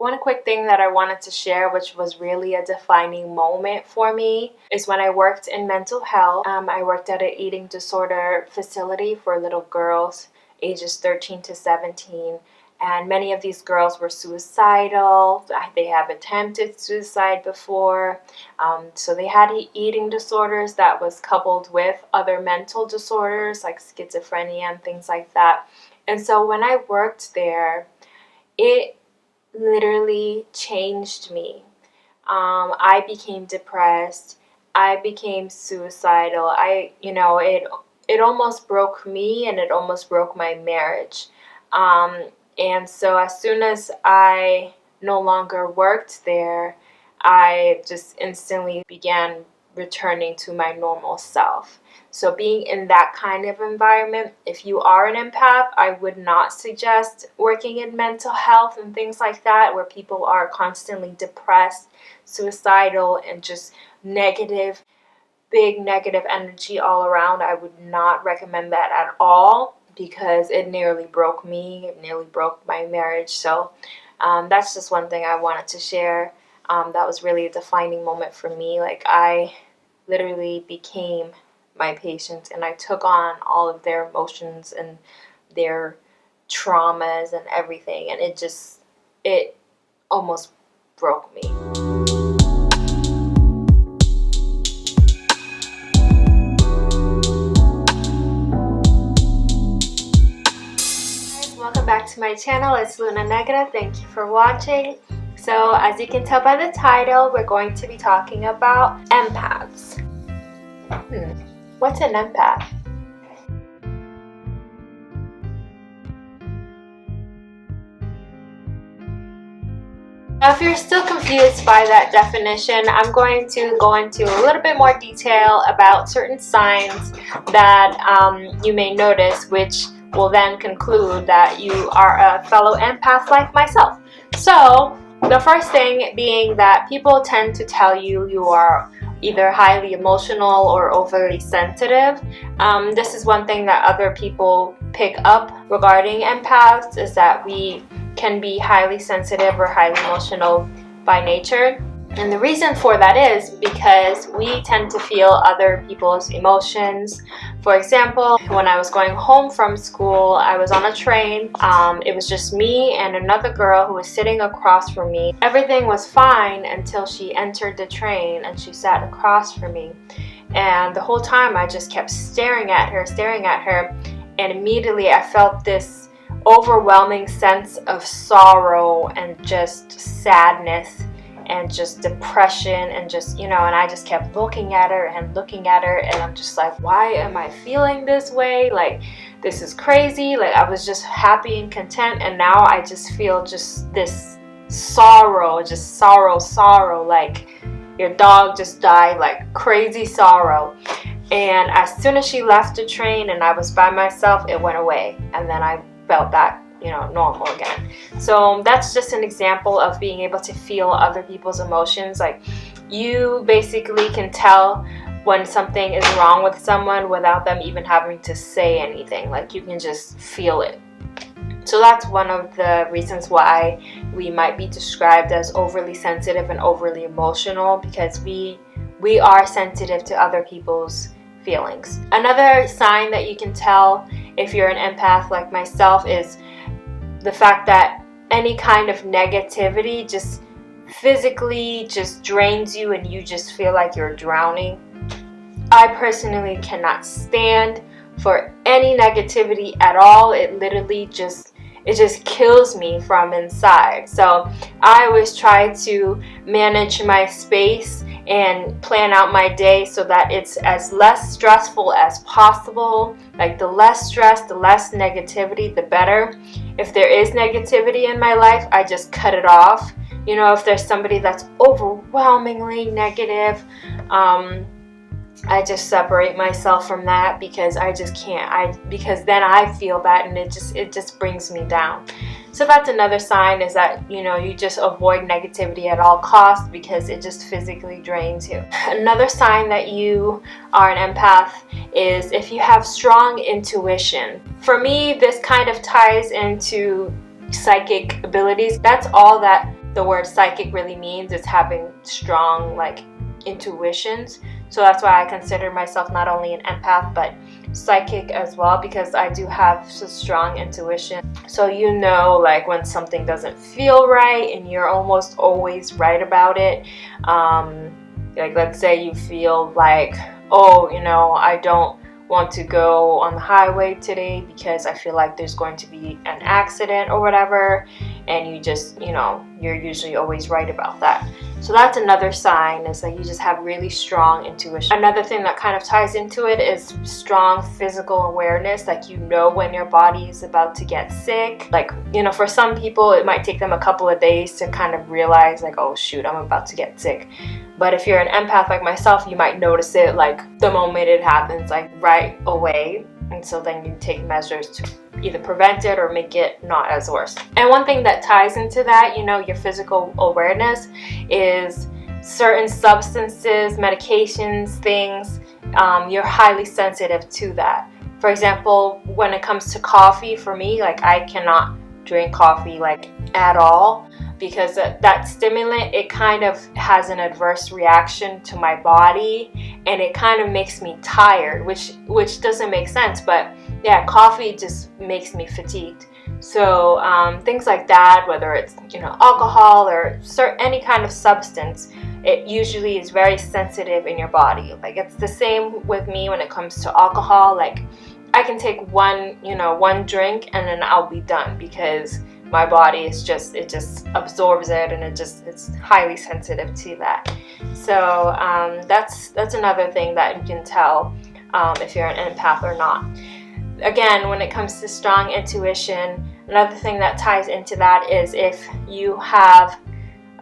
One quick thing that I wanted to share, which was really a defining moment for me, is when I worked in mental health. I worked at an eating disorder facility for little girls ages 13 to 17. And many of these girls were suicidal. They have attempted suicide before. So they had eating disorders that was coupled with other mental disorders like schizophrenia and things like that. And so when I worked there, it literally changed me. I became depressed. I became suicidal. It almost broke me, and it almost broke my marriage. And so as soon as I no longer worked there, I just instantly began returning to my normal self. So being in that kind of environment, if you are an empath, I would not suggest working in mental health and things like that, where people are constantly depressed, suicidal, and just negative, big negative energy all around. I would not recommend that at all, because it nearly broke me. It nearly broke my marriage. So that's just one thing I wanted to share. That was really a defining moment for me. Like, I literally became my patients, and I took on all of their emotions and their traumas and everything, and it almost broke me. Welcome back to my channel. It's Luna Negra. Thank you for watching. So as you can tell by the title, we're going to be talking about empaths. What's an empath? Now, if you're still confused by that definition, I'm going to go into a little bit more detail about certain signs that you may notice, which will then conclude that you are a fellow empath like myself. So the first thing being that people tend to tell you you are either highly emotional or overly sensitive. This is one thing that other people pick up regarding empaths, is that we can be highly sensitive or highly emotional by nature. And the reason for that is because we tend to feel other people's emotions. For example, when I was going home from school, I was on a train. It was just me and another girl who was sitting across from me. Everything was fine until she entered the train and she sat across from me. And the whole time I just kept staring at her. And immediately I felt this overwhelming sense of sorrow and just sadness and just depression, and just, and I just kept looking at her, and I'm just like, why am I feeling this way? Like, this is crazy. Like, I was just happy and content, and now I just feel just this sorrow, like your dog just died, like crazy sorrow. And as soon as she left the train and I was by myself, it went away, and then I felt back normal again. So that's just an example of being able to feel other people's emotions. Like, you basically can tell when something is wrong with someone without them even having to say anything. Like, you can just feel it. So that's one of the reasons why we might be described as overly sensitive and overly emotional, because we are sensitive to other people's feelings. Another sign that you can tell if you're an empath like myself is the fact that any kind of negativity just physically just drains you, and you just feel like you're drowning. I personally cannot stand for any negativity at all. It literally just kills me from inside. So I always try to manage my space and plan out my day so that it's as less stressful as possible. Like, the less stress, the less negativity, the better. If there is negativity in my life, I just cut it off. If there's somebody that's overwhelmingly negative, I just separate myself from that, because I just can't. Because then I feel that, and it just brings me down. So that's another sign, is that you just avoid negativity at all costs, because it just physically drains you. Another sign that you are an empath is if you have strong intuition. For me, this kind of ties into psychic abilities. That's all that the word psychic really means is having strong like intuitions. So that's why I consider myself not only an empath but psychic as well, because I do have so strong intuition. So you know, like when something doesn't feel right and you're almost always right about it. Like let's say you feel like, oh, you know, I don't want to go on the highway today because I feel like there's going to be an accident or whatever, and you just, you know, you're usually always right about that. So that's another sign, is that you just have really strong intuition. Another thing that kind of ties into it is strong physical awareness. Like you know when your body is about to get sick. Like, you know, for some people it might take them a couple of days to kind of realize like, oh shoot, I'm about to get sick. But if you're an empath like myself, you might notice it like the moment it happens, like right away. And so then you take measures to either prevent it or make it not as worse. And one thing that ties into that, you know, your physical awareness, is certain substances, medications, things, you're highly sensitive to that. For example, when it comes to coffee, for me, like I cannot drink coffee like at all, because that stimulant, it kind of has an adverse reaction to my body, and it kind of makes me tired, which doesn't make sense. But yeah, coffee just makes me fatigued. So things like that, whether it's, you know, alcohol or any kind of substance, it usually is very sensitive in your body. Like it's the same with me when it comes to alcohol. Like I can take one drink and then I'll be done, because my body is just, it just absorbs it, and it's highly sensitive to that. So that's another thing that you can tell if you're an empath or not. Again, when it comes to strong intuition, another thing that ties into that is if you have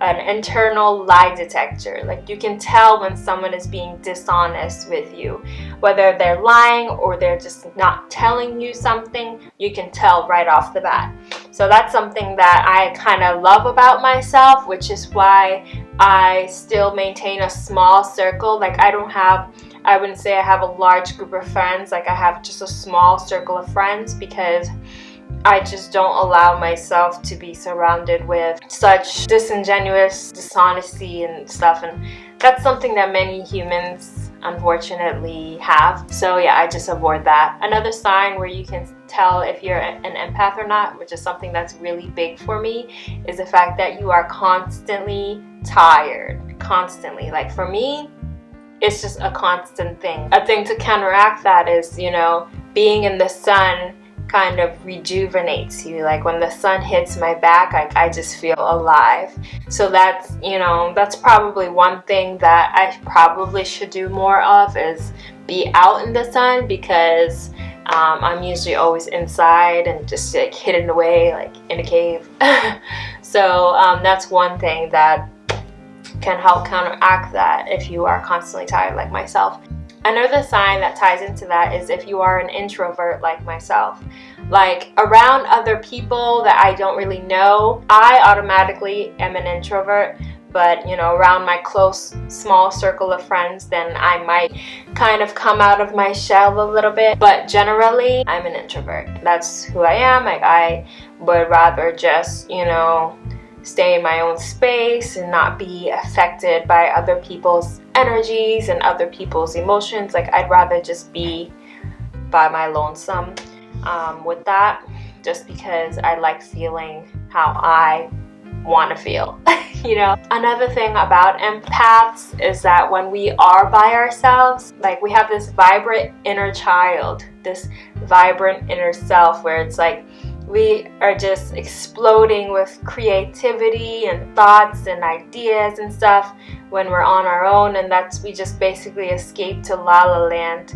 an internal lie detector. Like you can tell when someone is being dishonest with you, whether they're lying or they're just not telling you something. You can tell right off the bat. So that's something that I kind of love about myself, which is why I still maintain a small circle. Like I wouldn't say I have a large group of friends. Like I have just a small circle of friends, because I just don't allow myself to be surrounded with such disingenuous dishonesty and stuff, and that's something that many humans unfortunately have. So yeah, I just avoid that. Another sign where you can tell if you're an empath or not, which is something that's really big for me, is the fact that you are constantly tired. Constantly. Like for me, it's just a constant thing. A thing to counteract that is, you know, being in the sun kind of rejuvenates you. Like when the sun hits my back, I just feel alive. So that's, you know, that's probably one thing that I probably should do more of, is be out in the sun, because I'm usually always inside and just like hidden away, like in a cave. So that's one thing that can help counteract that if you are constantly tired like myself. Another sign that ties into that is if you are an introvert like myself. Like around other people that I don't really know, I automatically am an introvert. But you know, around my close, small circle of friends, then I might kind of come out of my shell a little bit. But generally, I'm an introvert. That's who I am. Like I would rather just, you know, stay in my own space and not be affected by other people's energies and other people's emotions. Like I'd rather just be by my lonesome with that, just because I like feeling how I want to feel. You know, another thing about empaths is that when we are by ourselves, like we have this vibrant inner child, this vibrant inner self, where it's like we are just exploding with creativity and thoughts and ideas and stuff when we're on our own, and we just basically escape to La La Land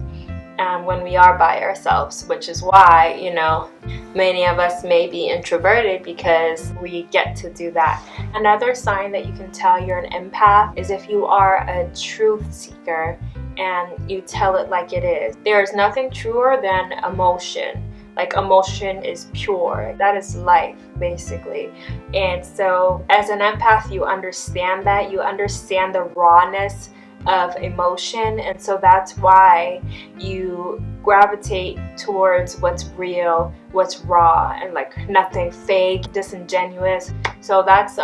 when we are by ourselves, which is why, you know, many of us may be introverted, because we get to do that. Another sign that you can tell you're an empath is if you are a truth seeker and you tell it like it is. There is nothing truer than emotion. Like emotion is pure. That is life, basically. And so as an empath, you understand that. You understand the rawness of emotion, and so that's why you gravitate towards what's real, what's raw, and like nothing fake, disingenuous. So that's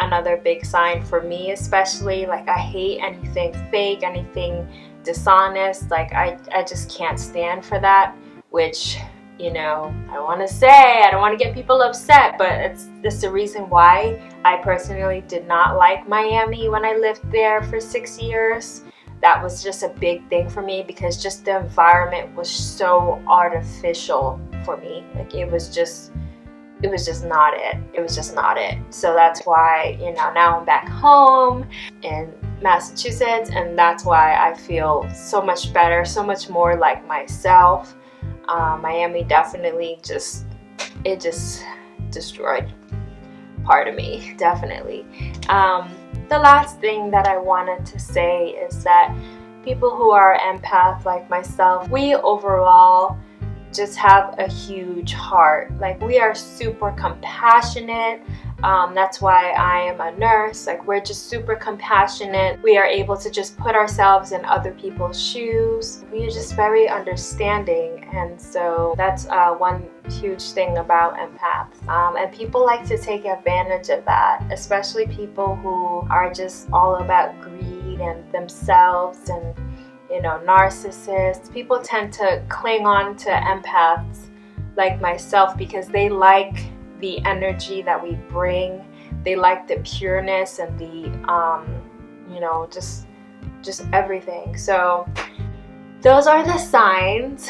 another big sign for me, especially. Like, I hate anything fake, anything dishonest. Like, I just can't stand for that, which, you know, I want to say, I don't want to get people upset, but it's just the reason why I personally did not like Miami when I lived there for 6 years. That was just a big thing for me, because just the environment was so artificial for me. Like, it was just not it. It was just not it. So that's why, you know, now I'm back home in Massachusetts, and that's why I feel so much better, so much more like myself. Miami definitely just destroyed part of me, definitely. The last thing that I wanted to say is that people who are empath like myself, we overall just have a huge heart. Like, we are super compassionate. That's why I am a nurse. Like, we're just super compassionate. We are able to just put ourselves in other people's shoes. We are just very understanding, and so that's one huge thing about empaths. And people like to take advantage of that, especially people who are just all about greed and themselves and, you know, narcissists. People tend to cling on to empaths like myself because they like the energy that we bring. They like the pureness and the you know, just everything. So those are the signs.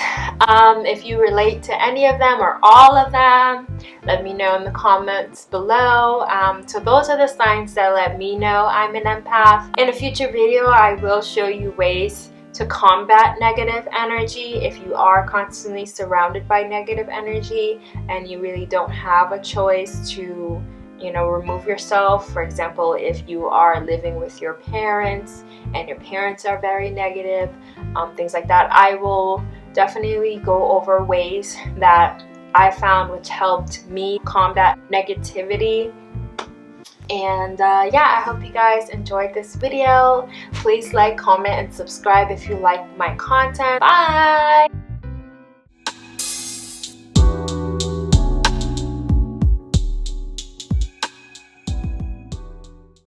If you relate to any of them or all of them, let me know in the comments below. So those are the signs that let me know I'm an empath. In a future video, I will show you ways to combat negative energy if you are constantly surrounded by negative energy and you really don't have a choice to, you know, remove yourself. For example, if you are living with your parents and your parents are very negative, things like that. I will definitely go over ways that I found which helped me combat negativity. And yeah, I hope you guys enjoyed this video. Please like, comment, and subscribe if you like my content. Bye!